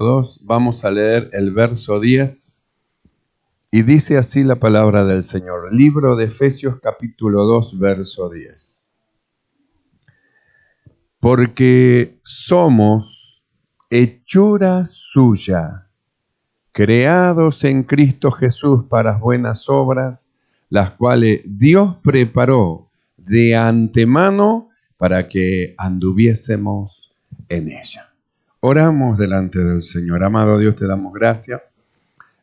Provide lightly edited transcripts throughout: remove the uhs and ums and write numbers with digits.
2, vamos a leer el verso 10 y dice así la palabra del Señor. Libro de Efesios capítulo 2, verso 10. Porque somos hechura suya, creados en Cristo Jesús para buenas obras, las cuales Dios preparó de antemano para que anduviésemos en ella. Oramos delante del Señor. Amado Dios, te damos gracias.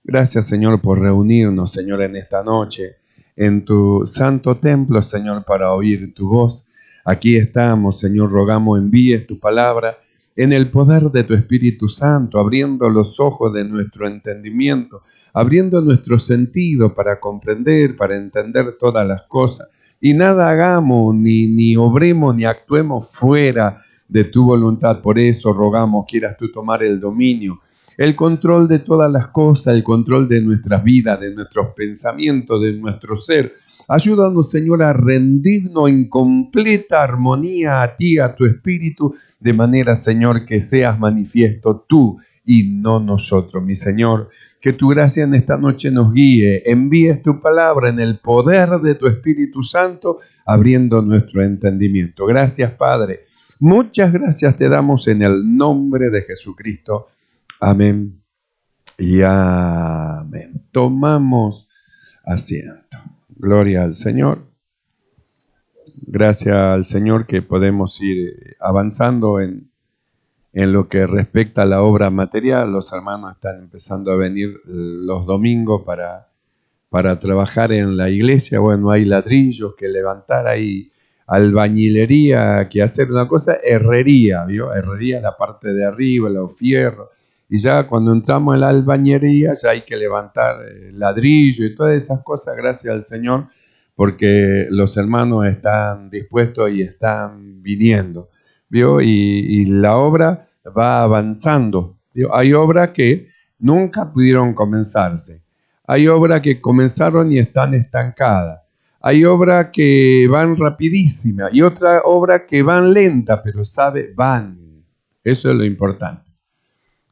Gracias, Señor, por reunirnos, Señor, en esta noche, en tu santo templo, Señor, para oír tu voz. Aquí estamos, Señor, rogamos envíes tu palabra en el poder de tu Espíritu Santo, abriendo los ojos de nuestro entendimiento, abriendo nuestro sentido para comprender, para entender todas las cosas. Y nada hagamos, ni obremos, ni actuemos fuera de tu voluntad. Por eso rogamos, quieras tú tomar el dominio, el control de todas las cosas, el control de nuestras vidas, de nuestros pensamientos, de nuestro ser. Ayúdanos, Señor, a rendirnos en completa armonía a ti, a tu Espíritu, de manera, Señor, que seas manifiesto tú y no nosotros, mi Señor. Que tu gracia en esta noche nos guíe, envíes tu palabra en el poder de tu Espíritu Santo, abriendo nuestro entendimiento. Gracias, Padre. Muchas gracias te damos en el nombre de Jesucristo. Amén y amén. Tomamos asiento. Gloria al Señor. Gracias al Señor que podemos ir avanzando en lo que respecta a la obra material. Los hermanos están empezando a venir los domingos para trabajar en la iglesia. Bueno, hay ladrillos que levantar, hay albañilería que hacer, una cosa, herrería, ¿vio? Herrería, la parte de arriba, los fierros. Y ya cuando entramos en la albañería ya hay que levantar ladrillo y todas esas cosas, gracias al Señor, porque los hermanos están dispuestos y están viniendo, ¿vio? Y la obra va avanzando, ¿vio? Hay obras que nunca pudieron comenzarse, hay obras que comenzaron y están estancadas, hay obras que van rapidísimas y otras obras que van lentas, pero van. Eso es lo importante.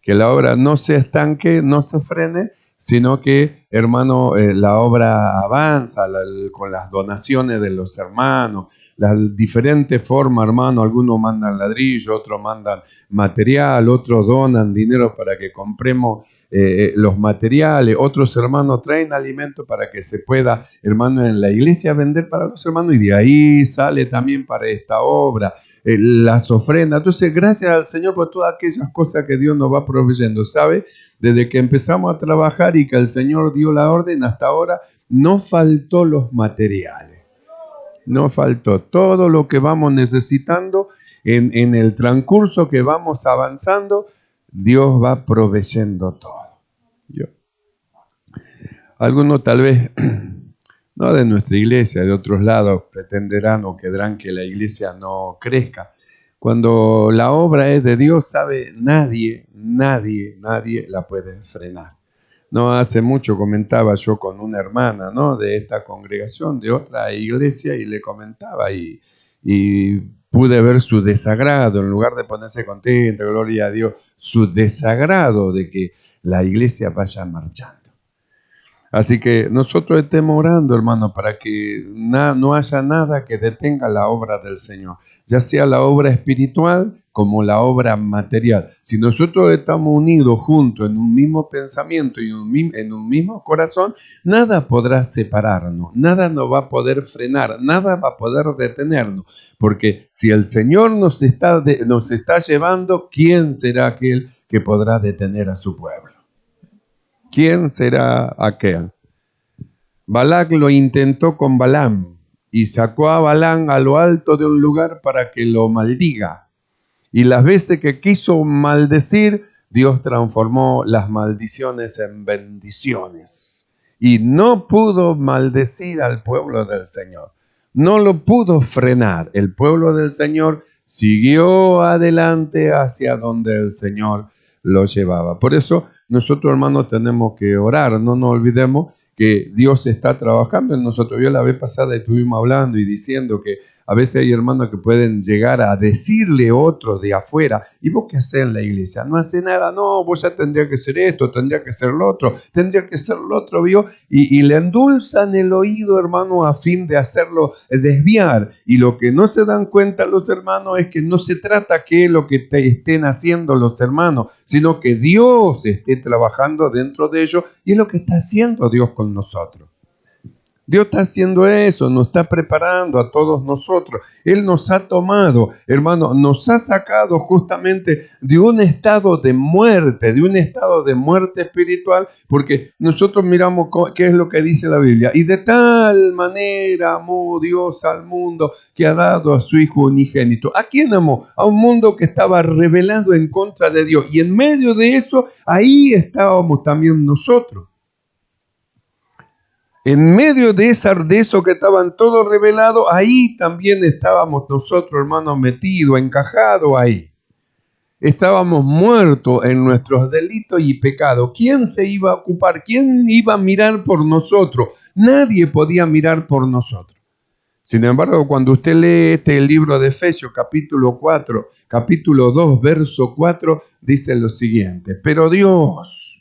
Que la obra no se estanque, no se frene, sino que, hermano, la obra avanza con las donaciones de los hermanos, las diferentes formas, hermano. Algunos mandan ladrillo, otros mandan material, otros donan dinero para que compremos los materiales, otros hermanos traen alimento para que se pueda, hermano, en la iglesia vender para los hermanos, y de ahí sale también para esta obra las ofrendas. Entonces, gracias al Señor por todas aquellas cosas que Dios nos va proveyendo, ¿sabe? Desde que empezamos a trabajar y que el Señor dio la orden hasta ahora, no faltó los materiales. No faltó todo lo que vamos necesitando en el transcurso que vamos avanzando. Dios va proveyendo todo. Algunos tal vez, no de nuestra iglesia, de otros lados, pretenderán o querrán que la iglesia no crezca. Cuando la obra es de Dios, sabe, nadie la puede frenar. No hace mucho comentaba yo con una hermana, ¿no?, de esta congregación, de otra iglesia, y le comentaba y pude ver su desagrado, en lugar de ponerse contenta, gloria a Dios, su desagrado de que la iglesia vaya marchando. Así que nosotros estemos orando, hermano, para que no haya nada que detenga la obra del Señor, ya sea la obra espiritual como la obra material. Si nosotros estamos unidos juntos en un mismo pensamiento y en un mismo corazón, nada podrá separarnos, nada nos va a poder frenar, nada va a poder detenernos, porque si el Señor nos está llevando, ¿quién será aquel que podrá detener a su pueblo? ¿Quién será aquel? Balac lo intentó con Balaam y sacó a Balaam a lo alto de un lugar para que lo maldiga. Y las veces que quiso maldecir, Dios transformó las maldiciones en bendiciones. Y no pudo maldecir al pueblo del Señor. No lo pudo frenar. El pueblo del Señor siguió adelante hacia donde el Señor lo llevaba. Por eso nosotros, hermanos, tenemos que orar. No nos olvidemos que Dios está trabajando en nosotros. Yo la vez pasada estuvimos hablando y diciendo que A veces hay hermanos que pueden llegar a decirle a otro de afuera, ¿y vos qué hacés en la iglesia? No hace nada, no, vos ya tendría que ser esto, tendría que ser lo otro, tendría que ser lo otro, ¿vio? Y le endulzan el oído, hermano, a fin de hacerlo desviar. Y lo que no se dan cuenta los hermanos es que no se trata que lo que estén haciendo los hermanos, sino que Dios esté trabajando dentro de ellos, y es lo que está haciendo Dios con nosotros. Dios está haciendo eso, nos está preparando a todos nosotros. Él nos ha tomado, hermano, nos ha sacado justamente de un estado de muerte espiritual, porque nosotros miramos qué es lo que dice la Biblia. Y de tal manera amó Dios al mundo que ha dado a su Hijo unigénito. ¿A quién amó? A un mundo que estaba rebelado en contra de Dios. Y en medio de eso, ahí estábamos también nosotros. En medio de eso que estaban todos revelados, ahí también estábamos nosotros, hermanos, metidos, encajados ahí. Estábamos muertos en nuestros delitos y pecados. ¿Quién se iba a ocupar? ¿Quién iba a mirar por nosotros? Nadie podía mirar por nosotros. Sin embargo, cuando usted lee el libro de Efesios, capítulo 2, verso 4, dice lo siguiente: Pero Dios.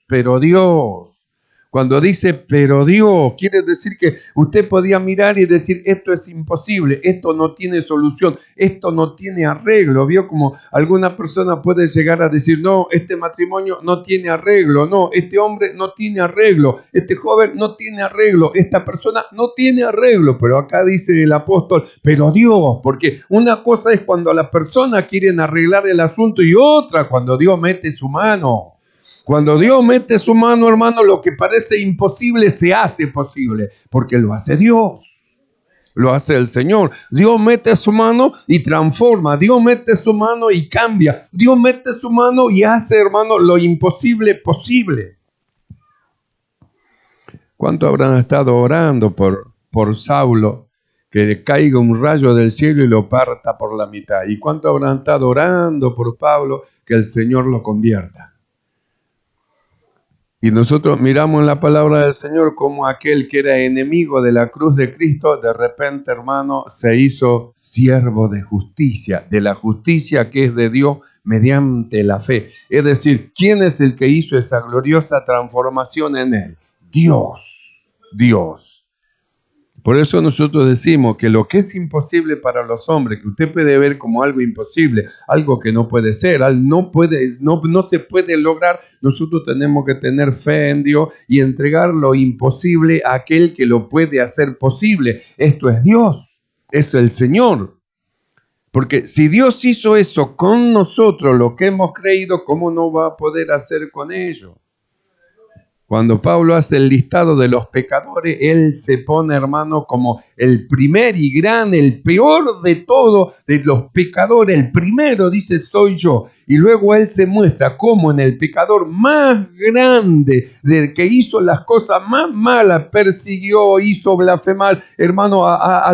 Cuando dice pero Dios, quiere decir que usted podía mirar y decir, esto es imposible, esto no tiene solución, esto no tiene arreglo. ¿Vio? Como alguna persona puede llegar a decir, no, este matrimonio no tiene arreglo, no, este hombre no tiene arreglo, este joven no tiene arreglo, esta persona no tiene arreglo. Pero acá dice el apóstol, pero Dios, porque una cosa es cuando las personas quieren arreglar el asunto y otra cuando Dios mete su mano. Cuando Dios mete su mano, hermano, lo que parece imposible se hace posible, porque lo hace Dios, lo hace el Señor. Dios mete su mano y transforma, Dios mete su mano y cambia, Dios mete su mano y hace, hermano, lo imposible posible. ¿Cuánto habrán estado orando por Saulo, que le caiga un rayo del cielo y lo parta por la mitad? ¿Y cuánto habrán estado orando por Pablo, que el Señor lo convierta? Y nosotros miramos en la palabra del Señor como aquel que era enemigo de la cruz de Cristo, de repente, hermano, se hizo siervo de justicia, de la justicia que es de Dios mediante la fe. Es decir, ¿quién es el que hizo esa gloriosa transformación en él? Dios. Por eso nosotros decimos que lo que es imposible para los hombres, que usted puede ver como algo imposible, algo que no puede ser, no se puede lograr, nosotros tenemos que tener fe en Dios y entregar lo imposible a aquel que lo puede hacer posible. Esto es Dios, es el Señor. Porque si Dios hizo eso con nosotros, lo que hemos creído, ¿cómo no va a poder hacer con ellos? Cuando Pablo hace el listado de los pecadores, él se pone, hermano, como el primer y gran, el peor de todos, de los pecadores. El primero dice, soy yo. Y luego él se muestra como en el pecador más grande, del que hizo las cosas más malas, persiguió, hizo blasfemar, hermano, a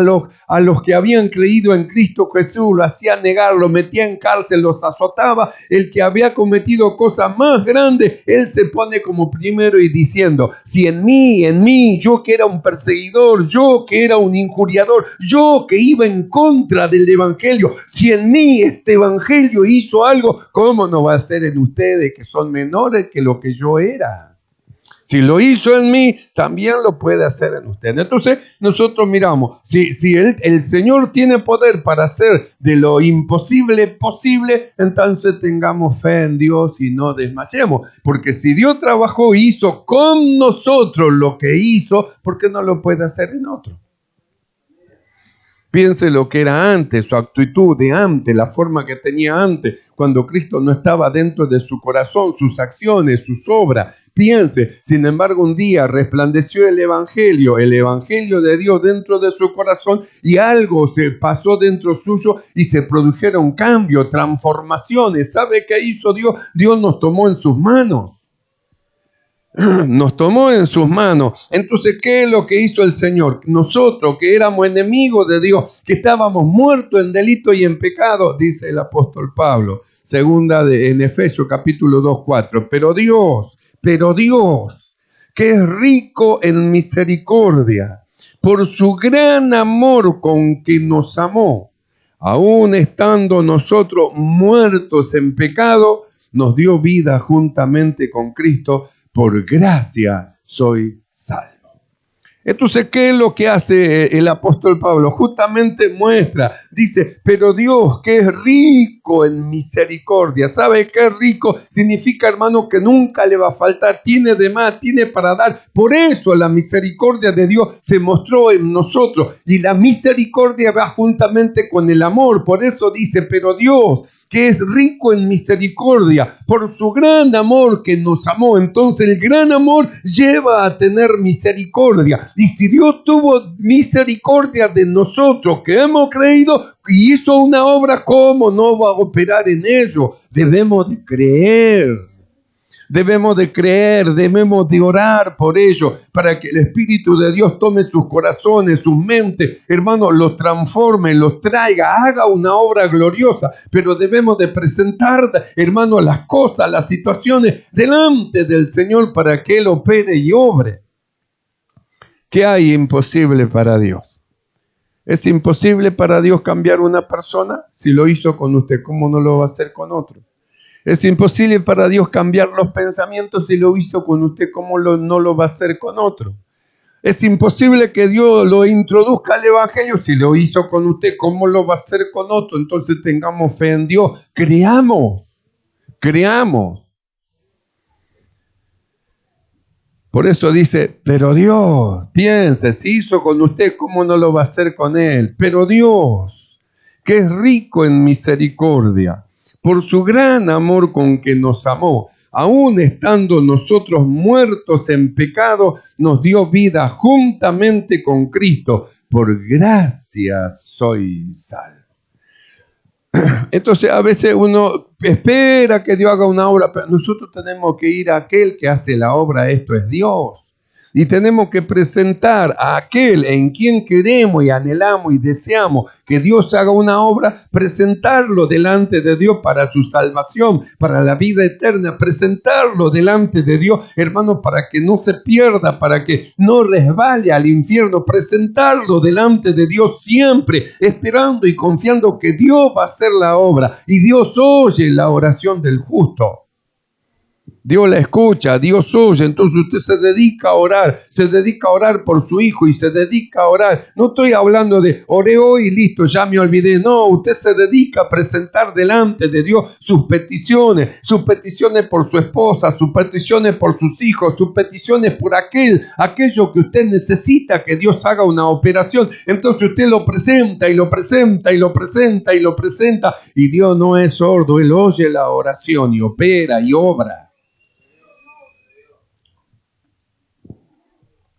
los que habían creído en Cristo Jesús, lo hacía negar, lo metía en cárcel, los azotaba. El que había cometido cosas más grandes, él se pone como primero y diciendo, si en mí, yo que era un perseguidor, yo que era un injuriador, yo que iba en contra del evangelio, si en mí este evangelio hizo algo, ¿cómo no va a ser en ustedes que son menores que lo que yo era? Si lo hizo en mí, también lo puede hacer en ustedes. Entonces, nosotros miramos, si el Señor tiene poder para hacer de lo imposible posible, entonces tengamos fe en Dios y no desmayemos. Porque si Dios trabajó y hizo con nosotros lo que hizo, ¿por qué no lo puede hacer en otro? Piense lo que era antes, su actitud de antes, la forma que tenía antes, cuando Cristo no estaba dentro de su corazón, sus acciones, sus obras. Piense, sin embargo, un día resplandeció el Evangelio de Dios dentro de su corazón y algo se pasó dentro suyo y se produjeron cambios, transformaciones. ¿Sabe qué hizo Dios? Dios nos tomó en sus manos. Nos tomó en sus manos. Entonces, ¿qué es lo que hizo el Señor? Nosotros que éramos enemigos de Dios, que estábamos muertos en delito y en pecado, dice el apóstol Pablo, en Efesios capítulo 2, 4. Pero Dios, que es rico en misericordia, por su gran amor con que nos amó, aun estando nosotros muertos en pecado, nos dio vida juntamente con Cristo, por gracia soy salvo. Entonces, ¿qué es lo que hace el apóstol Pablo? Justamente muestra, dice, pero Dios que es rico en misericordia. ¿Sabe qué es rico? Significa, hermano, que nunca le va a faltar, tiene de más, tiene para dar. Por eso la misericordia de Dios se mostró en nosotros y la misericordia va juntamente con el amor. Por eso dice, pero Dios que es rico en misericordia, por su gran amor que nos amó. Entonces el gran amor lleva a tener misericordia. Y si Dios tuvo misericordia de nosotros que hemos creído y hizo una obra, ¿cómo no va a operar en ello? Debemos de creer. Debemos de creer, debemos de orar por ello, para que el Espíritu de Dios tome sus corazones, sus mentes, hermano, los transforme, los traiga, haga una obra gloriosa. Pero debemos de presentar, hermano, las cosas, las situaciones delante del Señor para que Él opere y obre. ¿Qué hay imposible para Dios? ¿Es imposible para Dios cambiar una persona? Si lo hizo con usted, ¿cómo no lo va a hacer con otro? Es imposible para Dios cambiar los pensamientos. Si lo hizo con usted, ¿cómo no lo va a hacer con otro? Es imposible que Dios lo introduzca al Evangelio. Si lo hizo con usted, ¿cómo lo va a hacer con otro? Entonces tengamos fe en Dios. Creamos. Por eso dice, pero Dios, piense, si hizo con usted, ¿cómo no lo va a hacer con él? Pero Dios, que es rico en misericordia, por su gran amor con que nos amó, aun estando nosotros muertos en pecado, nos dio vida juntamente con Cristo. Por gracia soy salvo. Entonces a veces uno espera que Dios haga una obra, pero nosotros tenemos que ir a aquel que hace la obra, esto es Dios. Y tenemos que presentar a aquel en quien queremos y anhelamos y deseamos que Dios haga una obra, presentarlo delante de Dios para su salvación, para la vida eterna, presentarlo delante de Dios, hermanos, para que no se pierda, para que no resbale al infierno, presentarlo delante de Dios siempre, esperando y confiando que Dios va a hacer la obra y Dios oye la oración del justo. Dios la escucha, Dios oye, entonces usted se dedica a orar por su hijo y se dedica a orar. No estoy hablando de oré hoy y listo, ya me olvidé. No, usted se dedica a presentar delante de Dios sus peticiones por su esposa, sus peticiones por sus hijos, sus peticiones por aquello que usted necesita que Dios haga una operación. Entonces usted lo presenta y lo presenta y lo presenta y lo presenta y Dios no es sordo, Él oye la oración y opera y obra.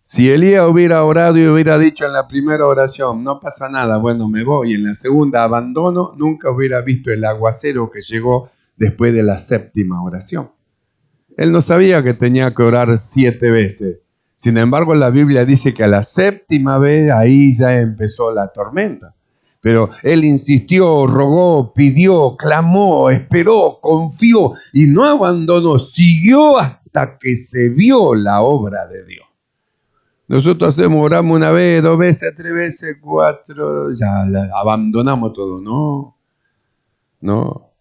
Si Elías hubiera orado y hubiera dicho en la primera oración, no pasa nada, bueno, me voy, en la segunda abandono, nunca hubiera visto el aguacero que llegó después de la séptima oración. Él no sabía que tenía que orar 7 veces. Sin embargo, la Biblia dice que a la séptima vez ahí ya empezó la tormenta. Pero él insistió, rogó, pidió, clamó, esperó, confió y no abandonó, siguió hasta que se vio la obra de Dios. Nosotros oramos 1 vez, 2 veces, 3 veces, 4, ya abandonamos todo. No.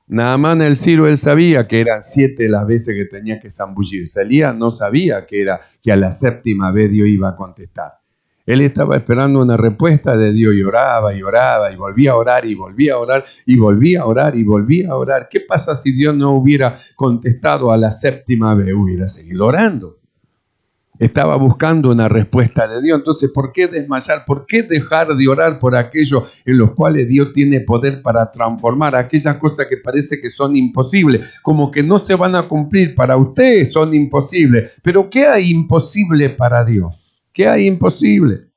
Naamán el sirio, él sabía que eran 7 las veces que tenía que zambullirse. Elías no sabía que a la séptima vez Dios iba a contestar. Él estaba esperando una respuesta de Dios y oraba y oraba y volvía a orar y volvía a orar y volvía a orar y volvía a orar. ¿Qué pasa si Dios no hubiera contestado a la séptima vez? Hubiera seguido orando. Estaba buscando una respuesta de Dios. Entonces, ¿por qué desmayar? ¿Por qué dejar de orar por aquello en los cuales Dios tiene poder para transformar aquellas cosas que parece que son imposibles? Como que no se van a cumplir. Para ustedes son imposibles. Pero ¿qué hay imposible para Dios? ¿Qué hay imposible?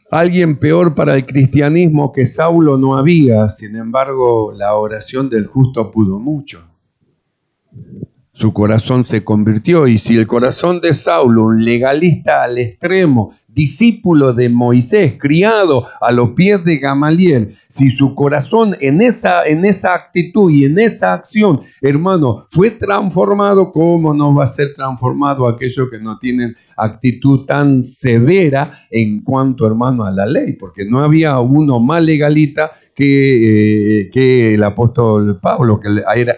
Alguien peor para el cristianismo que Saulo no había. Sin embargo, la oración del justo pudo mucho. Su corazón se convirtió, y si el corazón de Saulo, un legalista al extremo, discípulo de Moisés, criado a los pies de Gamaliel, si su corazón en esa actitud y en esa acción, hermano, fue transformado, ¿cómo no va a ser transformado aquellos que no tienen actitud tan severa en cuanto, hermano, a la ley? Porque no había uno más legalita que el apóstol Pablo, que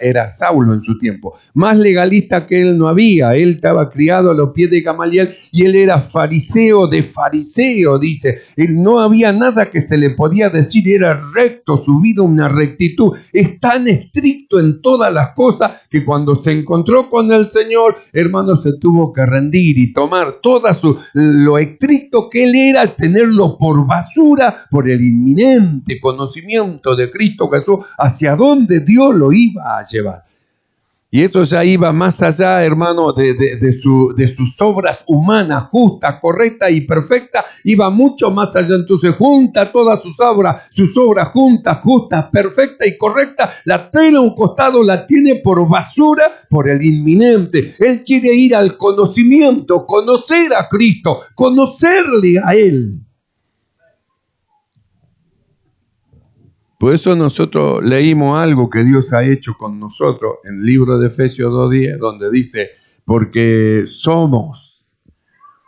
era Saulo en su tiempo. Más legalista que él no había. Él estaba criado a los pies de Gamaliel y él era fariseo de fariseo, dice. Él no había nada que se le podía decir, era recto, subido una rectitud. Es tan estricto en todas las cosas que cuando se encontró con el Señor, hermano, se tuvo que rendir y tomar lo estricto que él era, tenerlo por basura, por el inminente conocimiento de Cristo Jesús, hacia donde Dios lo iba a llevar. Y eso ya iba más allá, hermano, de sus obras humanas, justas, correctas y perfectas, iba mucho más allá. Entonces junta todas sus obras juntas, justas, perfectas y correctas, la trae a un costado, la tiene por basura, por el inminente. Él quiere ir al conocimiento, conocer a Cristo, conocerle a Él. Por eso nosotros leímos algo que Dios ha hecho con nosotros en el libro de Efesios 2:10, donde dice, porque somos.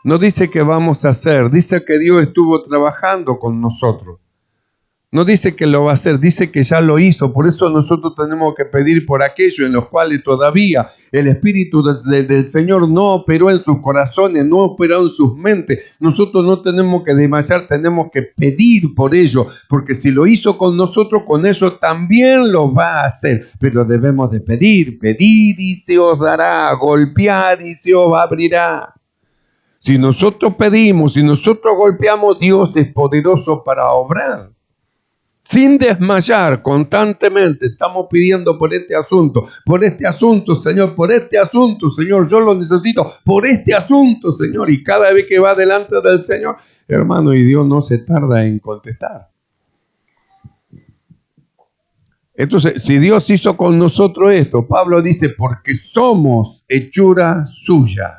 No dice que vamos a hacer, dice que Dios estuvo trabajando con nosotros. No dice que lo va a hacer, dice que ya lo hizo. Por eso nosotros tenemos que pedir por aquellos en los cuales todavía el Espíritu del Señor no operó en sus corazones, no operó en sus mentes. Nosotros no tenemos que desmayar, tenemos que pedir por ello, porque si lo hizo con nosotros, con ellos también lo va a hacer. Pero debemos de pedir y se os dará, golpead y se os abrirá. Si nosotros pedimos, si nosotros golpeamos, Dios es poderoso para obrar. Sin desmayar, constantemente estamos pidiendo por este asunto, Señor, por este asunto, Señor, yo lo necesito, por este asunto, Señor. Y cada vez que va delante del Señor, hermano, y Dios no se tarda en contestar. Entonces, si Dios hizo con nosotros esto, Pablo dice, porque somos hechura suya,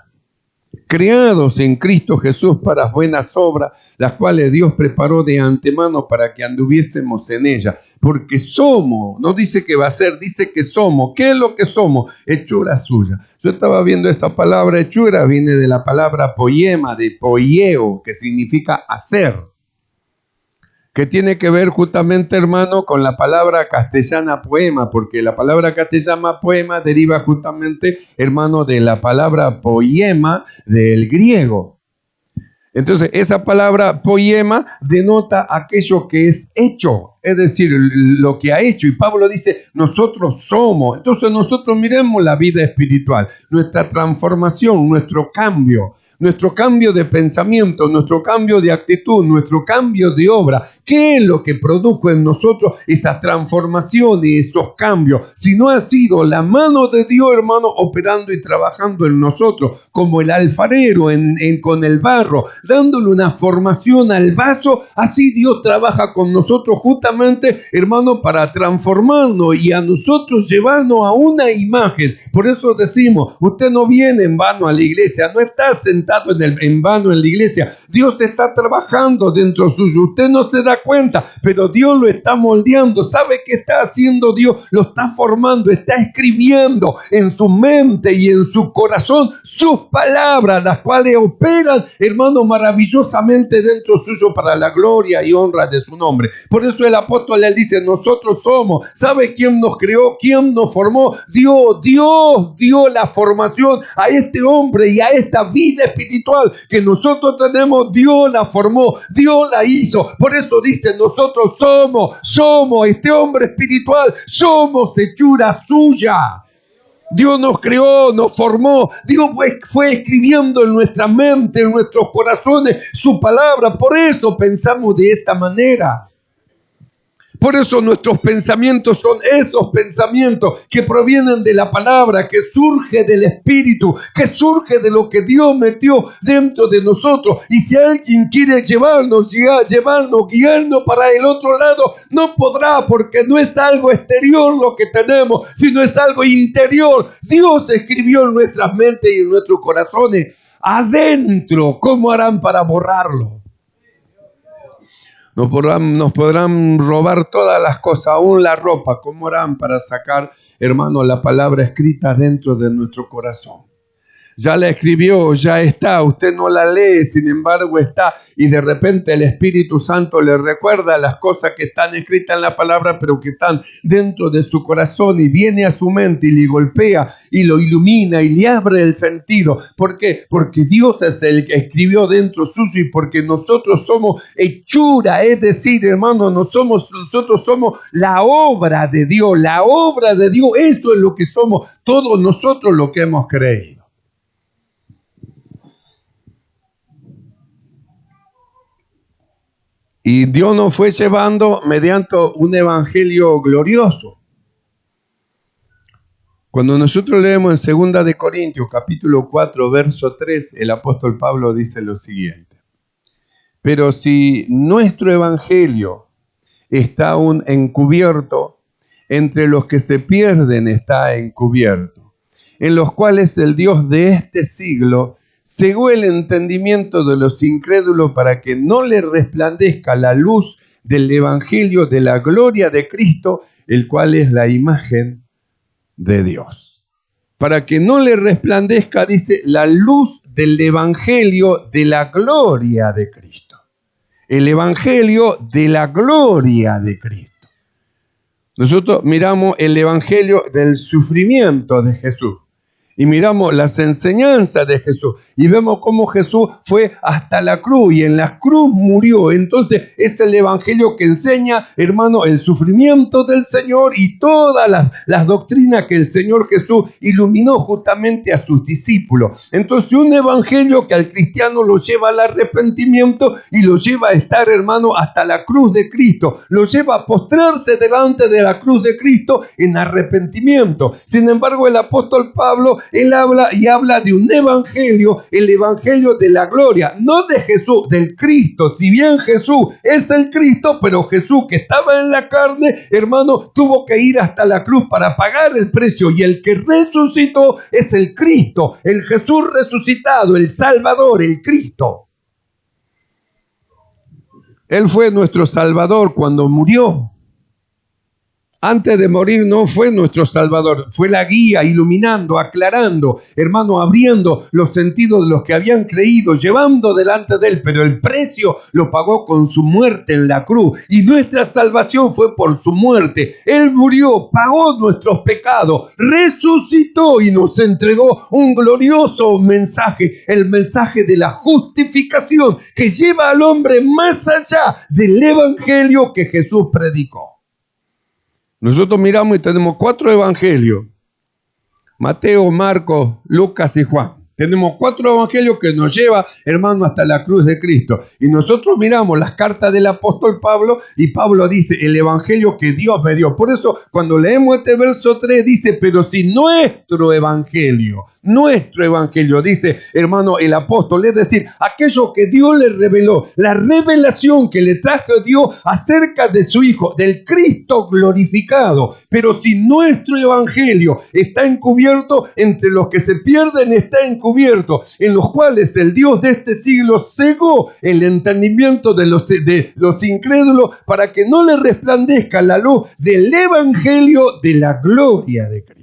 creados en Cristo Jesús para buenas obras, las cuales Dios preparó de antemano para que anduviésemos en ellas. Porque somos, no dice que va a ser, dice que somos. ¿Qué es lo que somos? Hechura suya. Yo estaba viendo esa palabra hechura, viene de la palabra poiema, de poieo, que significa hacer. Que tiene que ver justamente, hermano, con la palabra castellana poema, porque la palabra castellana poema deriva justamente, hermano, de la palabra poiema del griego. Entonces, esa palabra poiema denota aquello que es hecho, es decir, lo que ha hecho. Y Pablo dice, nosotros somos. Entonces, nosotros miremos la vida espiritual, nuestra transformación, nuestro cambio de pensamiento, nuestro cambio de actitud, nuestro cambio de obra. ¿Qué es lo que produjo en nosotros esas transformaciones y esos cambios? Si no ha sido la mano de Dios, hermano, operando y trabajando en nosotros, como el alfarero con el barro, dándole una formación al vaso, así Dios trabaja con nosotros justamente, hermano, para transformarnos y a nosotros llevarnos a una imagen. Por eso decimos, usted no viene en vano a la iglesia, no está sentado en vano en la iglesia. Dios está trabajando dentro suyo. Usted no se da cuenta, pero Dios lo está moldeando. ¿Sabe qué está haciendo Dios? Lo está formando, está escribiendo en su mente y en su corazón sus palabras, las cuales operan, hermano, maravillosamente dentro suyo para la gloria y honra de su nombre. Por eso el apóstol le dice, nosotros somos. ¿Sabe quién nos creó? ¿Quién nos formó? Dios dio la formación a este hombre y a esta vida espiritual que nosotros tenemos. Dios la formó, Dios la hizo. Por eso dice, nosotros somos este hombre espiritual, somos hechura suya. Dios nos creó, nos formó. Dios fue escribiendo en nuestra mente, en nuestros corazones, su palabra. Por eso pensamos de esta manera. Por eso nuestros pensamientos son esos pensamientos que provienen de la palabra, que surge del Espíritu, que surge de lo que Dios metió dentro de nosotros. Y si alguien quiere guiarnos para el otro lado, no podrá, porque no es algo exterior lo que tenemos, sino es algo interior. Dios escribió en nuestras mentes y en nuestros corazones adentro. ¿Cómo harán para borrarlo? Nos podrán robar todas las cosas, aún la ropa. ¿Cómo harán para sacar, hermano, la palabra escrita dentro de nuestro corazón? Ya la escribió, ya está, usted no la lee, sin embargo está, y de repente el Espíritu Santo le recuerda las cosas que están escritas en la palabra, pero que están dentro de su corazón, y viene a su mente y le golpea y lo ilumina y le abre el sentido. ¿Por qué? Porque Dios es el que escribió dentro suyo, y porque nosotros somos hechura, es decir, hermano, nosotros somos la obra de Dios, eso es lo que somos todos nosotros, lo que hemos creído. Y Dios nos fue llevando mediante un evangelio glorioso. Cuando nosotros leemos en 2 de Corintios, capítulo 4, verso 3, el apóstol Pablo dice lo siguiente: pero si nuestro evangelio está aún encubierto, entre los que se pierden está encubierto, en los cuales el Dios de este siglo cegó el entendimiento de los incrédulos para que no les resplandezca la luz del evangelio de la gloria de Cristo, el cual es la imagen de Dios. Para que no le resplandezca, dice, la luz del evangelio de la gloria de Cristo. El evangelio de la gloria de Cristo. Nosotros miramos el evangelio del sufrimiento de Jesús. Y miramos las enseñanzas de Jesús y vemos cómo Jesús fue hasta la cruz y en la cruz murió. Entonces es el evangelio que enseña, hermano, el sufrimiento del Señor y todas las doctrinas que el Señor Jesús iluminó justamente a sus discípulos. Entonces un evangelio que al cristiano lo lleva al arrepentimiento y lo lleva a estar, hermano, hasta la cruz de Cristo. Lo lleva a postrarse delante de la cruz de Cristo en arrepentimiento. Sin embargo, el apóstol Pablo, él habla de un evangelio, el evangelio de la gloria, no de Jesús, del Cristo. Si bien Jesús es el Cristo, pero Jesús que estaba en la carne, hermano, tuvo que ir hasta la cruz para pagar el precio, y el que resucitó es el Cristo, el Jesús resucitado, el Salvador, el Cristo. Él fue nuestro Salvador cuando murió. Antes de morir no fue nuestro Salvador, fue la guía, iluminando, aclarando, hermano, abriendo los sentidos de los que habían creído, llevando delante de él, pero el precio lo pagó con su muerte en la cruz, y nuestra salvación fue por su muerte. Él murió, pagó nuestros pecados, resucitó y nos entregó un glorioso mensaje, el mensaje de la justificación, que lleva al hombre más allá del evangelio que Jesús predicó. Nosotros miramos y tenemos 4 evangelios: Mateo, Marcos, Lucas y Juan. Tenemos 4 evangelios que nos lleva, hermano, hasta la cruz de Cristo. Y nosotros miramos las cartas del apóstol Pablo, y Pablo dice, el evangelio que Dios me dio. Por eso, cuando leemos este verso 3, dice, pero si nuestro evangelio, dice, hermano, el apóstol, es decir, aquello que Dios le reveló, la revelación que le trajo Dios acerca de su Hijo, del Cristo glorificado. Pero si nuestro evangelio está encubierto, entre los que se pierden está encubierto, en los cuales el Dios de este siglo cegó el entendimiento de los incrédulos para que no le resplandezca la luz del evangelio de la gloria de Cristo.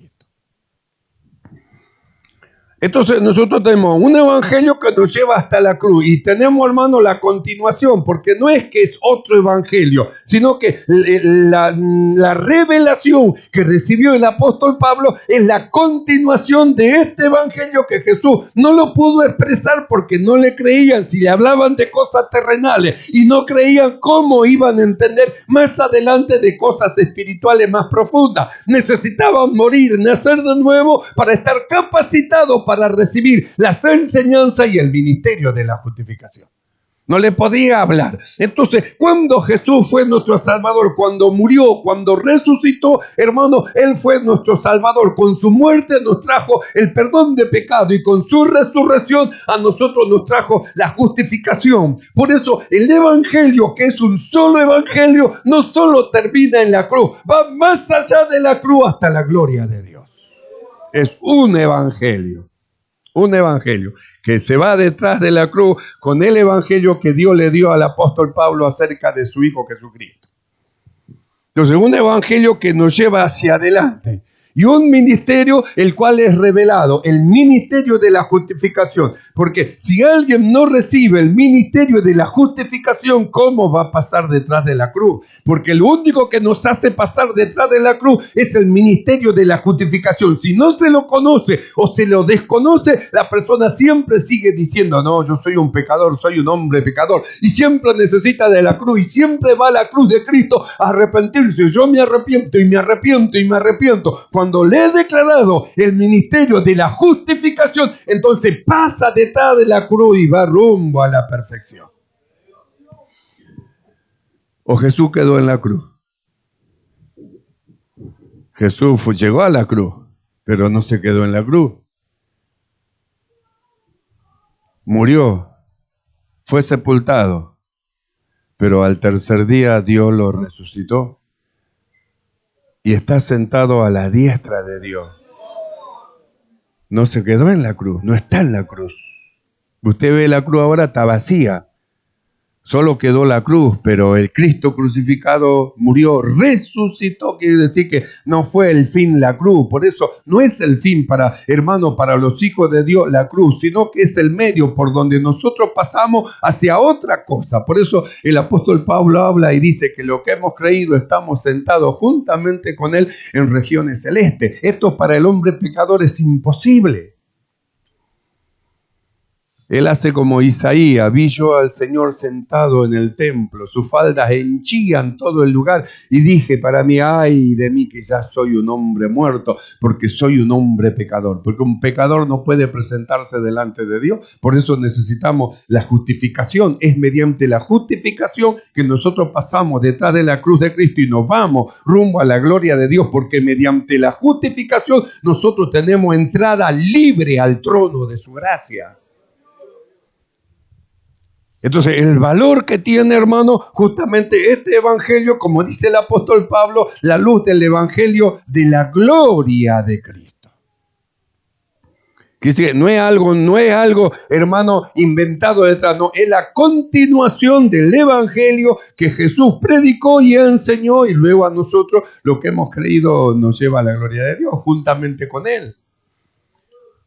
Entonces nosotros tenemos un evangelio que nos lleva hasta la cruz, y tenemos, hermano, la continuación, porque no es que es otro evangelio, sino que la revelación que recibió el apóstol Pablo es la continuación de este evangelio que Jesús no lo pudo expresar porque no le creían. Si le hablaban de cosas terrenales y no creían, ¿cómo iban a entender más adelante de cosas espirituales más profundas? Necesitaban morir, nacer de nuevo para estar capacitados para recibir las enseñanzas y el ministerio de la justificación. No le podía hablar. Entonces, cuando Jesús fue nuestro Salvador, cuando murió, cuando resucitó, hermano, Él fue nuestro Salvador. Con su muerte nos trajo el perdón de pecado, y con su resurrección a nosotros nos trajo la justificación. Por eso, el evangelio, que es un solo evangelio, no solo termina en la cruz, va más allá de la cruz hasta la gloria de Dios. Es un evangelio. Un evangelio que se va detrás de la cruz con el evangelio que Dios le dio al apóstol Pablo acerca de su Hijo Jesucristo. Entonces, un evangelio que nos lleva hacia adelante. Y un ministerio el cual es revelado, el ministerio de la justificación. Porque si alguien no recibe el ministerio de la justificación, ¿cómo va a pasar detrás de la cruz? Porque lo único que nos hace pasar detrás de la cruz es el ministerio de la justificación. Si no se lo conoce o se lo desconoce, la persona siempre sigue diciendo, no, yo soy un pecador, soy un hombre pecador. Y siempre necesita de la cruz y siempre va a la cruz de Cristo a arrepentirse. Yo me arrepiento y me arrepiento y me arrepiento. Cuando le he declarado el ministerio de la justificación, entonces pasa detrás de la cruz y va rumbo a la perfección. O Jesús quedó en la cruz. Jesús llegó a la cruz, pero no se quedó en la cruz. Murió, fue sepultado, pero al tercer día Dios lo resucitó. Y está sentado a la diestra de Dios. No se quedó en la cruz, no está en la cruz. Usted ve la cruz ahora, está vacía. Solo quedó la cruz, pero el Cristo crucificado murió, resucitó, quiere decir que no fue el fin la cruz. Por eso no es el fin para los hijos de Dios la cruz, sino que es el medio por donde nosotros pasamos hacia otra cosa. Por eso el apóstol Pablo habla y dice que lo que hemos creído estamos sentados juntamente con él en regiones celestes. Esto para el hombre pecador es imposible. Él hace como Isaías, vi yo al Señor sentado en el templo, sus faldas henchían todo el lugar y dije para mí, ay de mí que ya soy un hombre muerto, porque soy un hombre pecador, porque un pecador no puede presentarse delante de Dios, por eso necesitamos la justificación, es mediante la justificación que nosotros pasamos detrás de la cruz de Cristo y nos vamos rumbo a la gloria de Dios, porque mediante la justificación nosotros tenemos entrada libre al trono de su gracia. Entonces, el valor que tiene, hermano, justamente este evangelio, como dice el apóstol Pablo, la luz del evangelio de la gloria de Cristo. Que no es algo, hermano, inventado detrás, no, es la continuación del evangelio que Jesús predicó y enseñó, y luego a nosotros lo que hemos creído nos lleva a la gloria de Dios, juntamente con Él.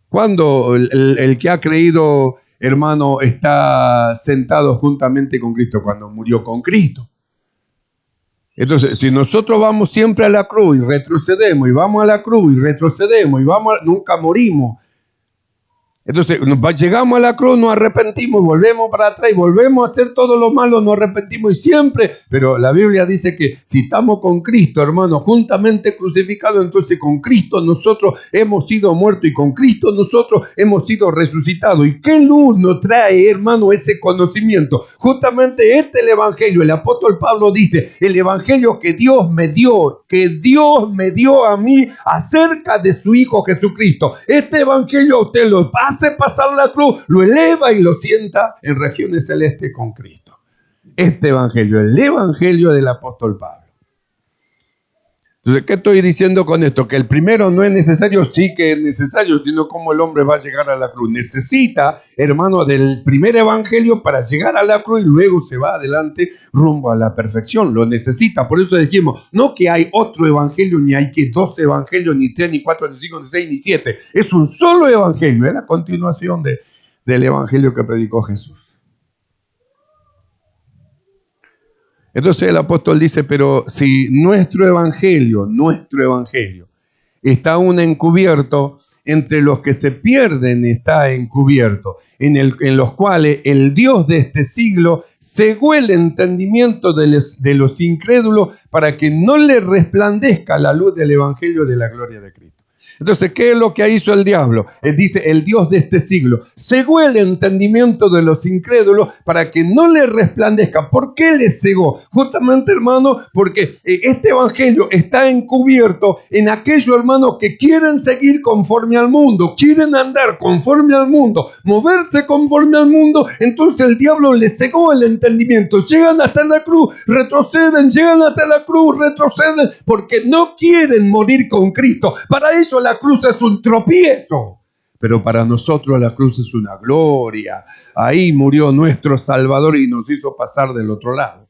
Cuando el que ha creído, hermano, está sentado juntamente con Cristo, cuando murió con Cristo. Entonces, si nosotros vamos siempre a la cruz y retrocedemos, y vamos a la cruz y retrocedemos, y nunca morimos. Entonces, llegamos a la cruz, nos arrepentimos, volvemos para atrás y volvemos a hacer todo lo malo, nos arrepentimos y siempre. Pero la Biblia dice que si estamos con Cristo, hermano, juntamente crucificados, entonces con Cristo nosotros hemos sido muertos y con Cristo nosotros hemos sido resucitados. ¿Y qué luz nos trae, hermano, ese conocimiento? Justamente el evangelio, el apóstol Pablo dice, el evangelio que Dios me dio a mí acerca de su Hijo Jesucristo. Este evangelio a usted lo hace pasar la cruz, lo eleva y lo sienta en regiones celestes con Cristo. Este evangelio, el evangelio del apóstol Pablo. Entonces, ¿qué estoy diciendo con esto? Que el primero no es necesario, sí que es necesario, sino cómo el hombre va a llegar a la cruz. Necesita, hermano, del primer evangelio para llegar a la cruz y luego se va adelante rumbo a la perfección. Lo necesita. Por eso dijimos, no que hay otro evangelio, ni hay que 12 evangelios, ni 3, ni 4, ni 5, ni 6, ni 7. Es un solo evangelio, es la continuación del evangelio que predicó Jesús. Entonces el apóstol dice, pero si nuestro evangelio está aún encubierto, entre los que se pierden está encubierto, en los cuales el Dios de este siglo cegó el entendimiento de los incrédulos para que no les resplandezca la luz del evangelio de la gloria de Cristo. Entonces, ¿qué es lo que hizo el diablo? Él dice, el Dios de este siglo cegó el entendimiento de los incrédulos para que no les resplandezca. ¿Por qué les cegó? Justamente, hermano, porque este evangelio está encubierto en aquellos hermanos que quieren seguir conforme al mundo, quieren andar conforme al mundo, moverse conforme al mundo. Entonces el diablo les cegó el entendimiento. Llegan hasta la cruz, retroceden, llegan hasta la cruz, retroceden, porque no quieren morir con Cristo. Para ellos la cruz es un tropiezo. Pero para nosotros la cruz es una gloria. Ahí murió nuestro Salvador y nos hizo pasar del otro lado.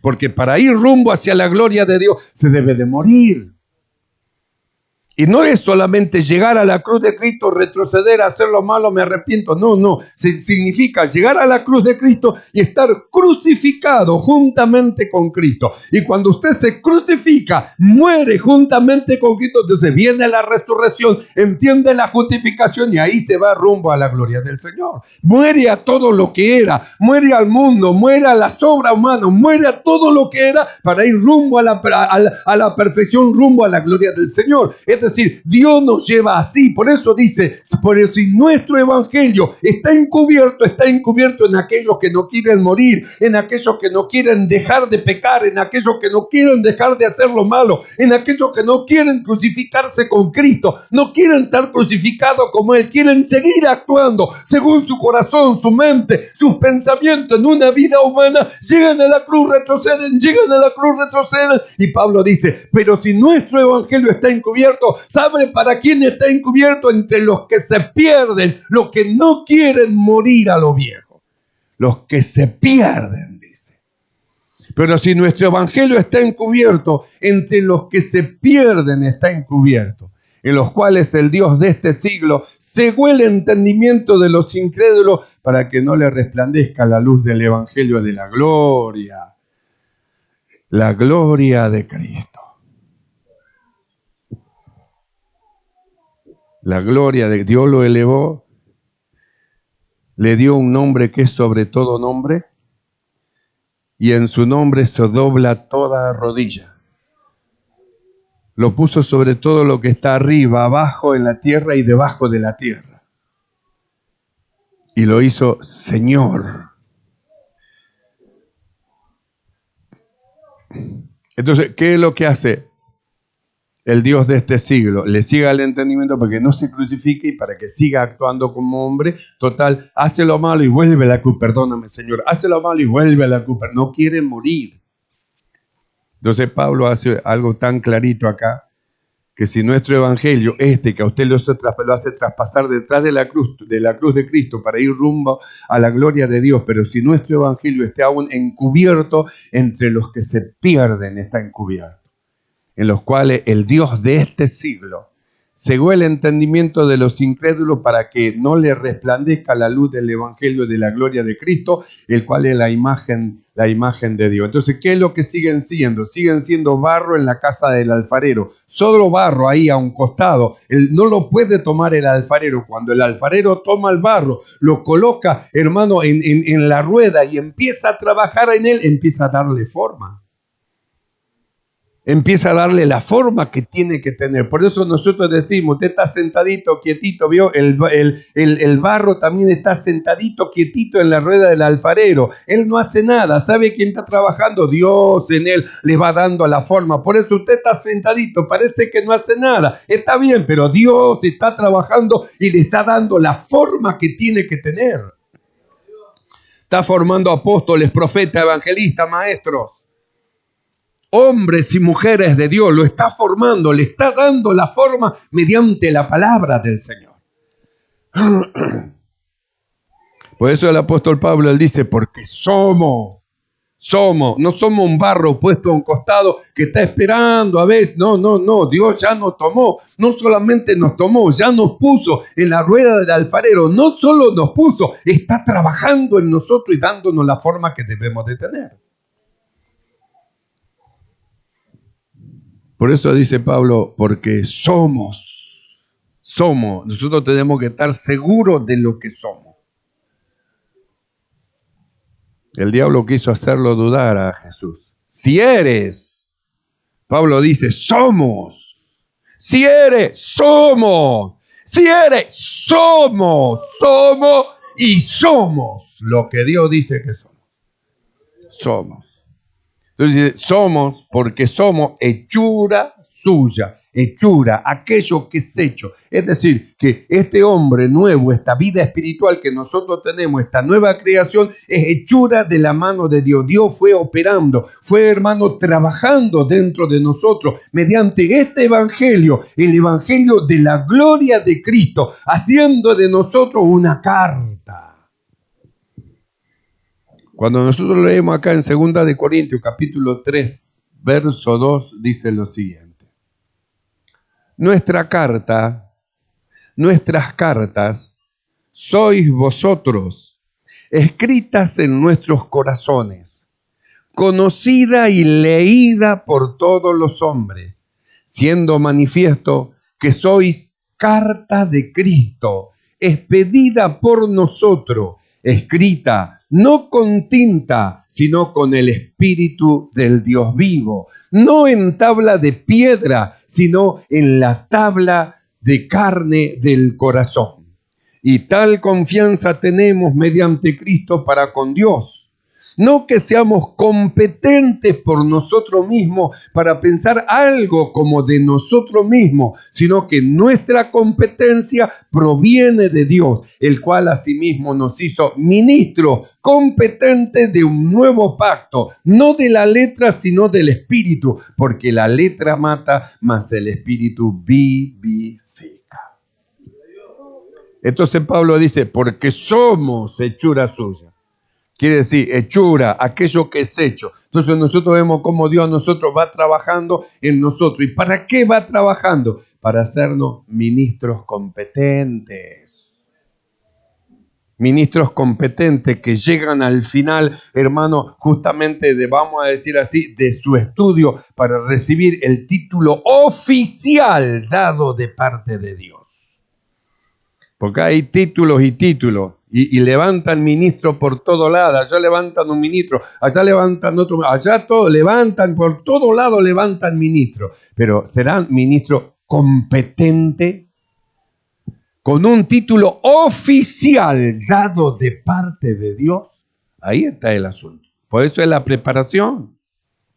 Porque para ir rumbo hacia la gloria de Dios se debe de morir. Y no es solamente llegar a la cruz de Cristo, retroceder, hacer lo malo, me arrepiento. No. Significa llegar a la cruz de Cristo y estar crucificado juntamente con Cristo. Y cuando usted se crucifica, muere juntamente con Cristo, entonces viene la resurrección, entiende la justificación y ahí se va rumbo a la gloria del Señor. Muere a todo lo que era, muere al mundo, muere a la obra humana, muere a todo lo que era para ir rumbo a la perfección, rumbo a la gloria del Señor. Es decir, Dios nos lleva así. Por eso dice, por eso si nuestro evangelio está encubierto en aquellos que no quieren morir, en aquellos que no quieren dejar de pecar, en aquellos que no quieren dejar de hacer lo malo, en aquellos que no quieren crucificarse con Cristo, no quieren estar crucificados como Él, quieren seguir actuando según su corazón, su mente, sus pensamientos en una vida humana, llegan a la cruz, retroceden, llegan a la cruz, retroceden. Y Pablo dice, pero si nuestro evangelio está encubierto, ¿sabe para quién está encubierto? Entre los que se pierden, los que no quieren morir a lo viejo. Los que se pierden, dice. Pero si nuestro evangelio está encubierto, entre los que se pierden está encubierto, en los cuales el Dios de este siglo cegó el entendimiento de los incrédulos para que no le resplandezca la luz del evangelio de la gloria de Cristo. La gloria de Dios lo elevó, le dio un nombre que es sobre todo nombre, y en su nombre se dobla toda rodilla. Lo puso sobre todo lo que está arriba, abajo en la tierra y debajo de la tierra. Y lo hizo Señor. Entonces, ¿qué es lo que hace el Dios de este siglo? Le siga el entendimiento para que no se crucifique y para que siga actuando como hombre. Total, hace lo malo y vuelve a la cruz. Perdóname, Señor. Hace lo malo y vuelve a la cruz. No quiere morir. Entonces Pablo hace algo tan clarito acá, que si nuestro evangelio, que a usted lo hace traspasar detrás de la cruz de Cristo para ir rumbo a la gloria de Dios, pero si nuestro evangelio está aún encubierto, entre los que se pierden está encubierto, en los cuales el Dios de este siglo cegó el entendimiento de los incrédulos para que no le resplandezca la luz del evangelio de la gloria de Cristo, el cual es la imagen de Dios. Entonces, ¿qué es lo que siguen siendo? Siguen siendo barro en la casa del alfarero. Solo barro ahí a un costado. No lo puede tomar el alfarero. Cuando el alfarero toma el barro, lo coloca, hermano, en la rueda y empieza a trabajar en él, empieza a darle forma. Empieza a darle la forma que tiene que tener. Por eso nosotros decimos, usted está sentadito, quietito, ¿vio? El barro también está sentadito, quietito en la rueda del alfarero. Él no hace nada. ¿Sabe quién está trabajando? Dios en él le va dando la forma. Por eso usted está sentadito, parece que no hace nada. Está bien, pero Dios está trabajando y le está dando la forma que tiene que tener. Está formando apóstoles, profetas, evangelistas, maestros. Hombres y mujeres de Dios, lo está formando, le está dando la forma mediante la palabra del Señor. Por eso el apóstol Pablo, él dice, porque no somos un barro puesto a un costado que está esperando a veces. No, Dios ya nos tomó, no solamente nos tomó, ya nos puso en la rueda del alfarero, no solo nos puso, está trabajando en nosotros y dándonos la forma que debemos de tener. Por eso dice Pablo, porque somos, nosotros tenemos que estar seguros de lo que somos. El diablo quiso hacerlo dudar a Jesús. Si eres, Pablo dice, somos. Si eres, somos. Si eres, somos y somos lo que Dios dice que somos. Somos. Entonces dice, somos porque somos hechura suya, hechura, aquello que es hecho. Es decir, que este hombre nuevo, esta vida espiritual que nosotros tenemos, esta nueva creación, es hechura de la mano de Dios. Dios fue operando, fue, hermano, trabajando dentro de nosotros mediante este evangelio, el evangelio de la gloria de Cristo, haciendo de nosotros una carta. Cuando nosotros leemos acá en 2 de Corintios, capítulo 3, verso 2, dice lo siguiente. Nuestras cartas, sois vosotros, escritas en nuestros corazones, conocida y leída por todos los hombres, siendo manifiesto que sois carta de Cristo, expedida por nosotros, escrita no con tinta, sino con el Espíritu del Dios vivo, no en tabla de piedra, sino en la tabla de carne del corazón. Y tal confianza tenemos mediante Cristo para con Dios. No que seamos competentes por nosotros mismos para pensar algo como de nosotros mismos, sino que nuestra competencia proviene de Dios, el cual asimismo nos hizo ministros competentes de un nuevo pacto, no de la letra, sino del Espíritu, porque la letra mata, mas el Espíritu vivifica. Entonces Pablo dice, porque somos hechura suya. Quiere decir, hechura, aquello que es hecho. Entonces nosotros vemos cómo Dios a nosotros va trabajando en nosotros. ¿Y para qué va trabajando? Para hacernos ministros competentes. Ministros competentes que llegan al final, hermano, justamente vamos a decir así, de su estudio para recibir el título oficial dado de parte de Dios. Porque hay títulos y títulos. Y levantan ministros por todo lado, allá levantan un ministro, allá levantan otro, allá todo levantan, por todo lado levantan ministros, pero ¿serán ministros competentes? Con un título oficial dado de parte de Dios, ahí está el asunto. Por eso es la preparación.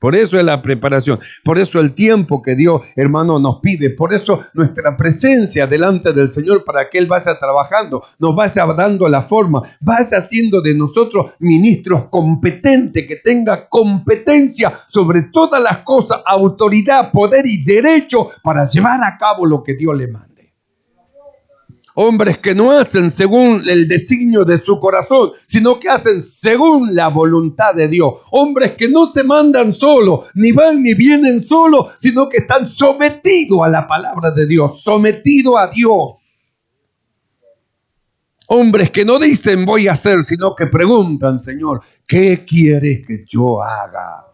Por eso es la preparación, por eso el tiempo que Dios, hermano, nos pide, por eso nuestra presencia delante del Señor para que Él vaya trabajando, nos vaya dando la forma, vaya haciendo de nosotros ministros competentes, que tenga competencia sobre todas las cosas, autoridad, poder y derecho para llevar a cabo lo que Dios le mande. Hombres que no hacen según el designio de su corazón, sino que hacen según la voluntad de Dios. Hombres que no se mandan solos, ni van ni vienen solos, sino que están sometidos a la palabra de Dios, sometidos a Dios. Hombres que no dicen voy a hacer, sino que preguntan, Señor, ¿qué quieres que yo haga?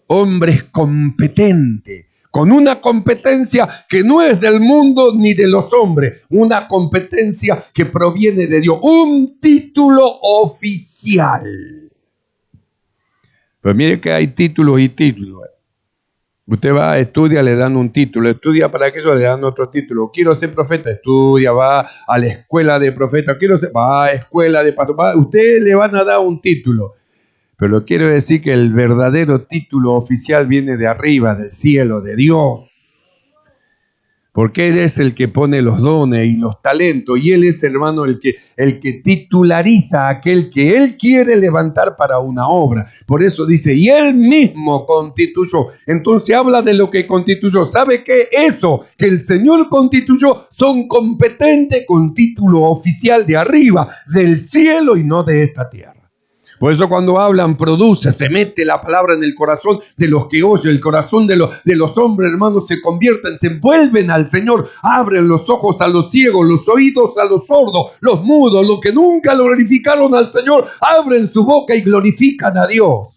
Hombres competentes. Con una competencia que no es del mundo ni de los hombres, una competencia que proviene de Dios, un título oficial. Pero mire que hay títulos y títulos. Usted va, estudia, le dan un título, estudia para aquello, le dan otro título. Quiero ser profeta, estudia, va a la escuela de profeta, va a escuela de pastor, usted le van a dar un título. Pero quiero decir que el verdadero título oficial viene de arriba, del cielo, de Dios. Porque Él es el que pone los dones y los talentos. Y Él es, hermano, el que titulariza a aquel que Él quiere levantar para una obra. Por eso dice, y Él mismo constituyó. Entonces habla de lo que constituyó. ¿Sabe qué? Eso que el Señor constituyó son competentes con título oficial de arriba, del cielo y no de esta tierra. Por eso cuando hablan, produce, se mete la palabra en el corazón de los que oyen, el corazón de los hombres, hermanos, se convierten, se envuelven al Señor, abren los ojos a los ciegos, los oídos a los sordos, los mudos, los que nunca lo glorificaron al Señor, abren su boca y glorifican a Dios.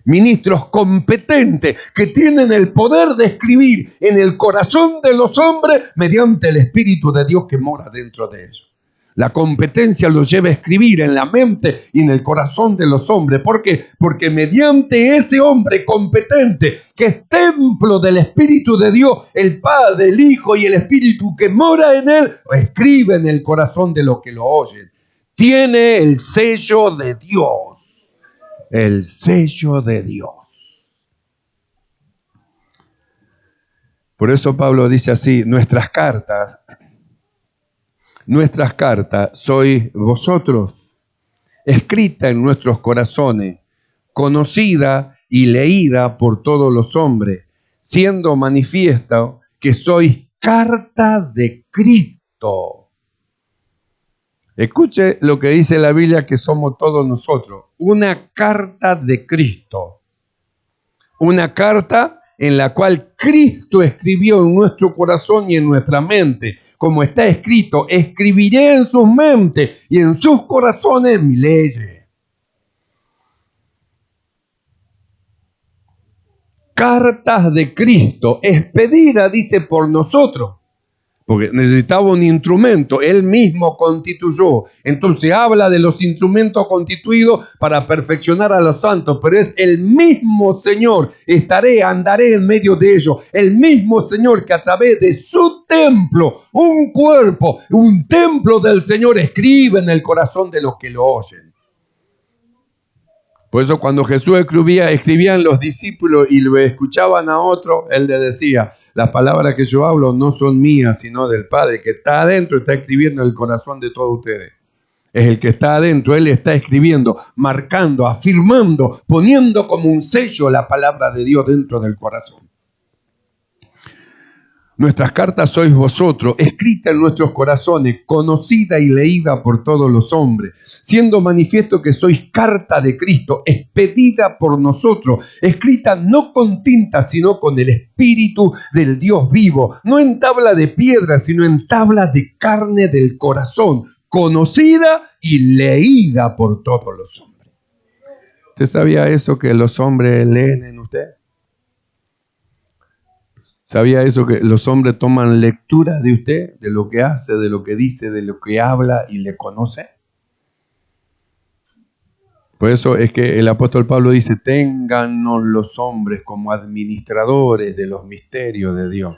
Ministros competentes que tienen el poder de escribir en el corazón de los hombres mediante el Espíritu de Dios que mora dentro de ellos. La competencia los lleva a escribir en la mente y en el corazón de los hombres. ¿Por qué? Porque mediante ese hombre competente, que es templo del Espíritu de Dios, el Padre, el Hijo y el Espíritu que mora en él, escribe en el corazón de los que lo oyen. Tiene el sello de Dios. El sello de Dios. Por eso Pablo dice así, nuestras cartas sois vosotros, escrita en nuestros corazones, conocida y leída por todos los hombres, siendo manifiesto que sois carta de Cristo. Escuche lo que dice la Biblia que somos todos nosotros, una carta de Cristo, una carta en la cual Cristo escribió en nuestro corazón y en nuestra mente, como está escrito, escribiré en sus mentes y en sus corazones mis leyes. Cartas de Cristo, expedida, dice, por nosotros, porque necesitaba un instrumento, Él mismo constituyó. Entonces habla de los instrumentos constituidos para perfeccionar a los santos, pero es el mismo Señor, andaré en medio de ellos, el mismo Señor que a través de su templo, un cuerpo, un templo del Señor, escribe en el corazón de los que lo oyen. Por eso cuando Jesús escribían los discípulos y lo escuchaban a otro, Él les decía, las palabras que yo hablo no son mías, sino del Padre que está adentro y está escribiendo en el corazón de todos ustedes. Es el que está adentro, Él está escribiendo, marcando, afirmando, poniendo como un sello la palabra de Dios dentro del corazón. Nuestras cartas sois vosotros, escrita en nuestros corazones, conocida y leída por todos los hombres, siendo manifiesto que sois carta de Cristo, expedida por nosotros, escrita no con tinta, sino con el Espíritu del Dios vivo, no en tabla de piedra, sino en tabla de carne del corazón, conocida y leída por todos los hombres. ¿Usted sabía eso que los hombres leen en usted? ¿Sabía eso que los hombres toman lectura de usted, de lo que hace, de lo que dice, de lo que habla y le conoce? Por eso es que el apóstol Pablo dice, téngannos los hombres como administradores de los misterios de Dios.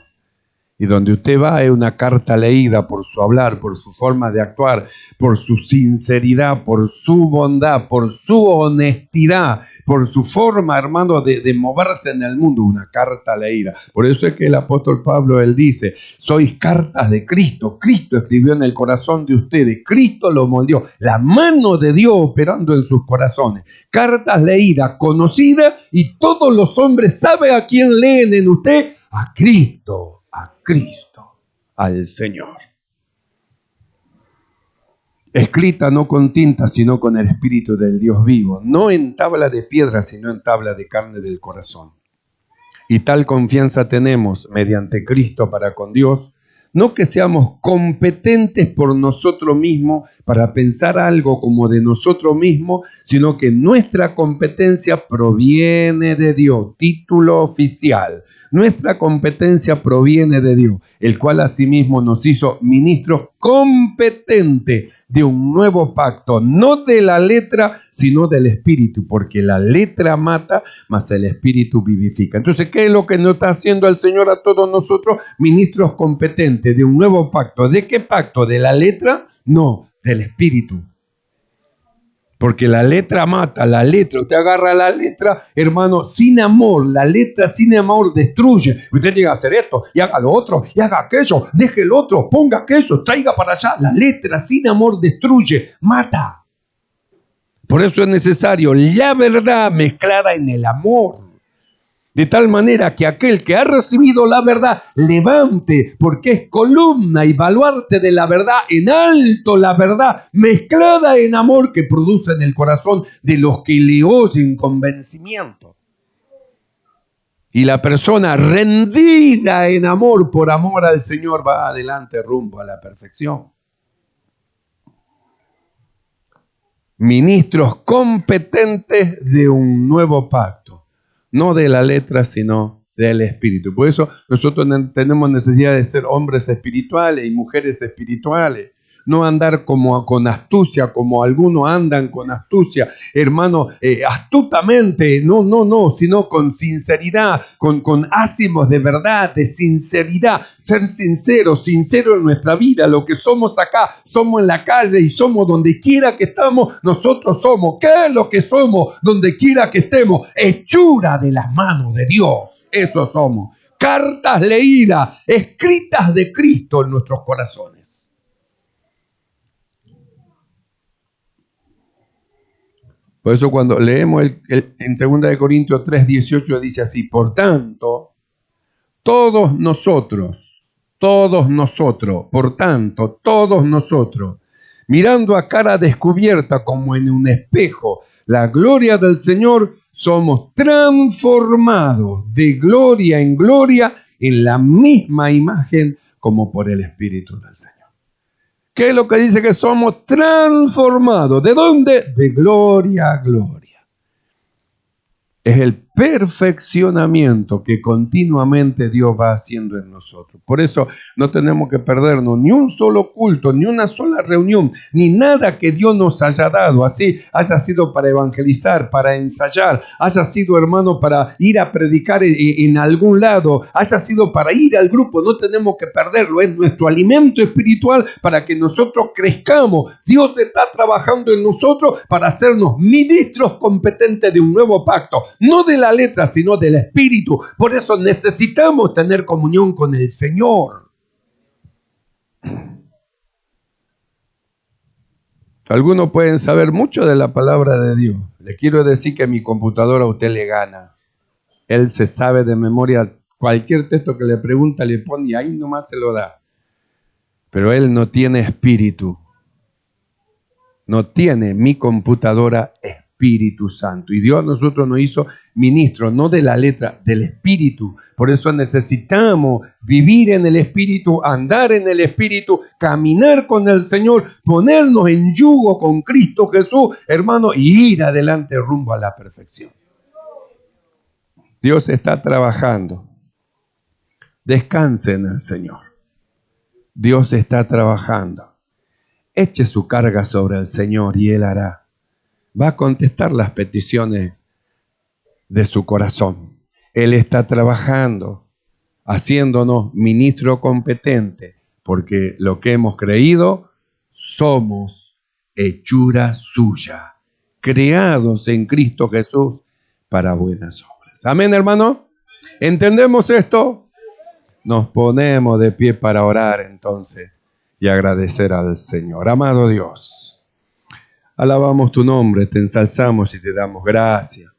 Y donde usted va es una carta leída por su hablar, por su forma de actuar, por su sinceridad, por su bondad, por su honestidad, por su forma, hermano, de moverse en el mundo. Una carta leída. Por eso es que el apóstol Pablo, él dice, sois cartas de Cristo. Cristo escribió en el corazón de ustedes. Cristo lo moldeó. La mano de Dios operando en sus corazones. Cartas leídas, conocidas, y todos los hombres saben a quién leen en usted. A Cristo. A Cristo, al Señor. Escrita no con tinta, sino con el Espíritu del Dios vivo, no en tabla de piedra, sino en tabla de carne del corazón. Y tal confianza tenemos mediante Cristo para con Dios, no que seamos competentes por nosotros mismos para pensar algo como de nosotros mismos, sino que nuestra competencia proviene de Dios. Título oficial. Nuestra competencia proviene de Dios, el cual asimismo nos hizo ministros competentes de un nuevo pacto, no de la letra, sino del Espíritu, porque la letra mata, mas el Espíritu vivifica. Entonces, ¿qué es lo que nos está haciendo el Señor a todos nosotros? Ministros competentes de un nuevo pacto. ¿De qué pacto? ¿De la letra? No, del Espíritu. Porque la letra mata, la letra, usted agarra la letra, hermano, sin amor, la letra sin amor destruye. Usted llega a hacer esto y haga lo otro y haga aquello, deje el otro, ponga aquello, traiga para allá. La letra sin amor destruye, mata. Por eso es necesario la verdad mezclada en el amor. De tal manera que aquel que ha recibido la verdad levante, porque es columna y baluarte de la verdad, en alto la verdad, mezclada en amor que produce en el corazón de los que le oyen convencimiento. Y la persona rendida en amor, por amor al Señor, va adelante rumbo a la perfección. Ministros competentes de un nuevo pacto. No de la letra, sino del Espíritu. Por eso nosotros tenemos necesidad de ser hombres espirituales y mujeres espirituales. No andar con astucia, como algunos andan con astucia, hermano, astutamente, no, sino con sinceridad, con ácimos de verdad, de sinceridad, ser sincero en nuestra vida, lo que somos acá, somos en la calle y somos donde quiera que estamos, nosotros somos, ¿qué es lo que somos? Donde quiera que estemos, hechura de las manos de Dios, eso somos. cartas leídas, escritas de Cristo en nuestros corazones. Por eso cuando leemos en 2 Corintios 3:18 dice así: por tanto, todos nosotros, mirando a cara descubierta como en un espejo la gloria del Señor, somos transformados de gloria en gloria en la misma imagen como por el Espíritu del Señor. ¿Qué es lo que dice? Que somos transformados. ¿De dónde? De gloria a gloria. Es el perfeccionamiento que continuamente Dios va haciendo en nosotros. Por eso no tenemos que perdernos ni un solo culto, ni una sola reunión, ni nada que Dios nos haya dado. Así haya sido para evangelizar, para ensayar, haya sido, hermano, para ir a predicar en algún lado, haya sido para ir al grupo. No tenemos que perderlo. Es nuestro alimento espiritual para que nosotros crezcamos. Dios está trabajando en nosotros para hacernos ministros competentes de un nuevo pacto. No de la letra, sino del Espíritu. Por eso necesitamos tener comunión con el Señor. Algunos pueden saber mucho de la palabra de Dios. Le quiero decir que mi computadora a usted le gana. Él se sabe de memoria cualquier texto que le pregunta, le pone y ahí nomás se lo da. Pero él no tiene espíritu. No tiene mi computadora Espíritu Santo. Y Dios a nosotros nos hizo ministros, no de la letra, del Espíritu. Por eso necesitamos vivir en el Espíritu, andar en el Espíritu, caminar con el Señor, ponernos en yugo con Cristo Jesús, hermano, y ir adelante rumbo a la perfección. Dios está trabajando. Descanse en el Señor. Dios está trabajando. Eche su carga sobre el Señor y Él hará. Va a contestar las peticiones de su corazón. Él está trabajando, haciéndonos ministro competente, porque lo que hemos creído, somos hechura suya, creados en Cristo Jesús para buenas obras. Amén, hermano. ¿Entendemos esto? Nos ponemos de pie para orar entonces y agradecer al Señor. Amado Dios, alabamos tu nombre, te ensalzamos y te damos gracias.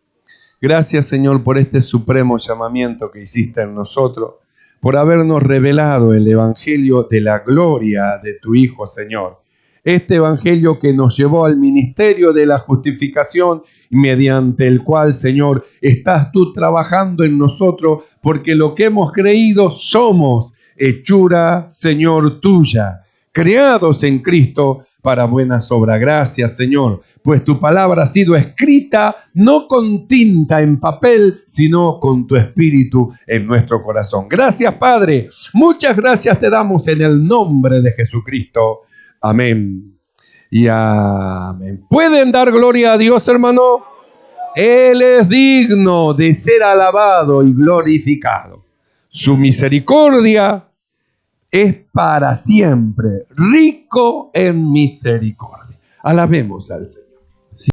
Gracias, Señor, por este supremo llamamiento que hiciste en nosotros, por habernos revelado el evangelio de la gloria de tu Hijo, Señor. Este evangelio que nos llevó al ministerio de la justificación, mediante el cual, Señor, estás tú trabajando en nosotros, porque lo que hemos creído somos hechura, Señor, tuya, creados en Cristo para buenas obras. Gracias, Señor, pues tu palabra ha sido escrita no con tinta en papel, sino con tu espíritu en nuestro corazón. Gracias, Padre. Muchas gracias te damos en el nombre de Jesucristo. Amén y amén. ¿Pueden dar gloria a Dios, hermano? Él es digno de ser alabado y glorificado. Su misericordia es para siempre, rico en misericordia. Alabemos al Señor.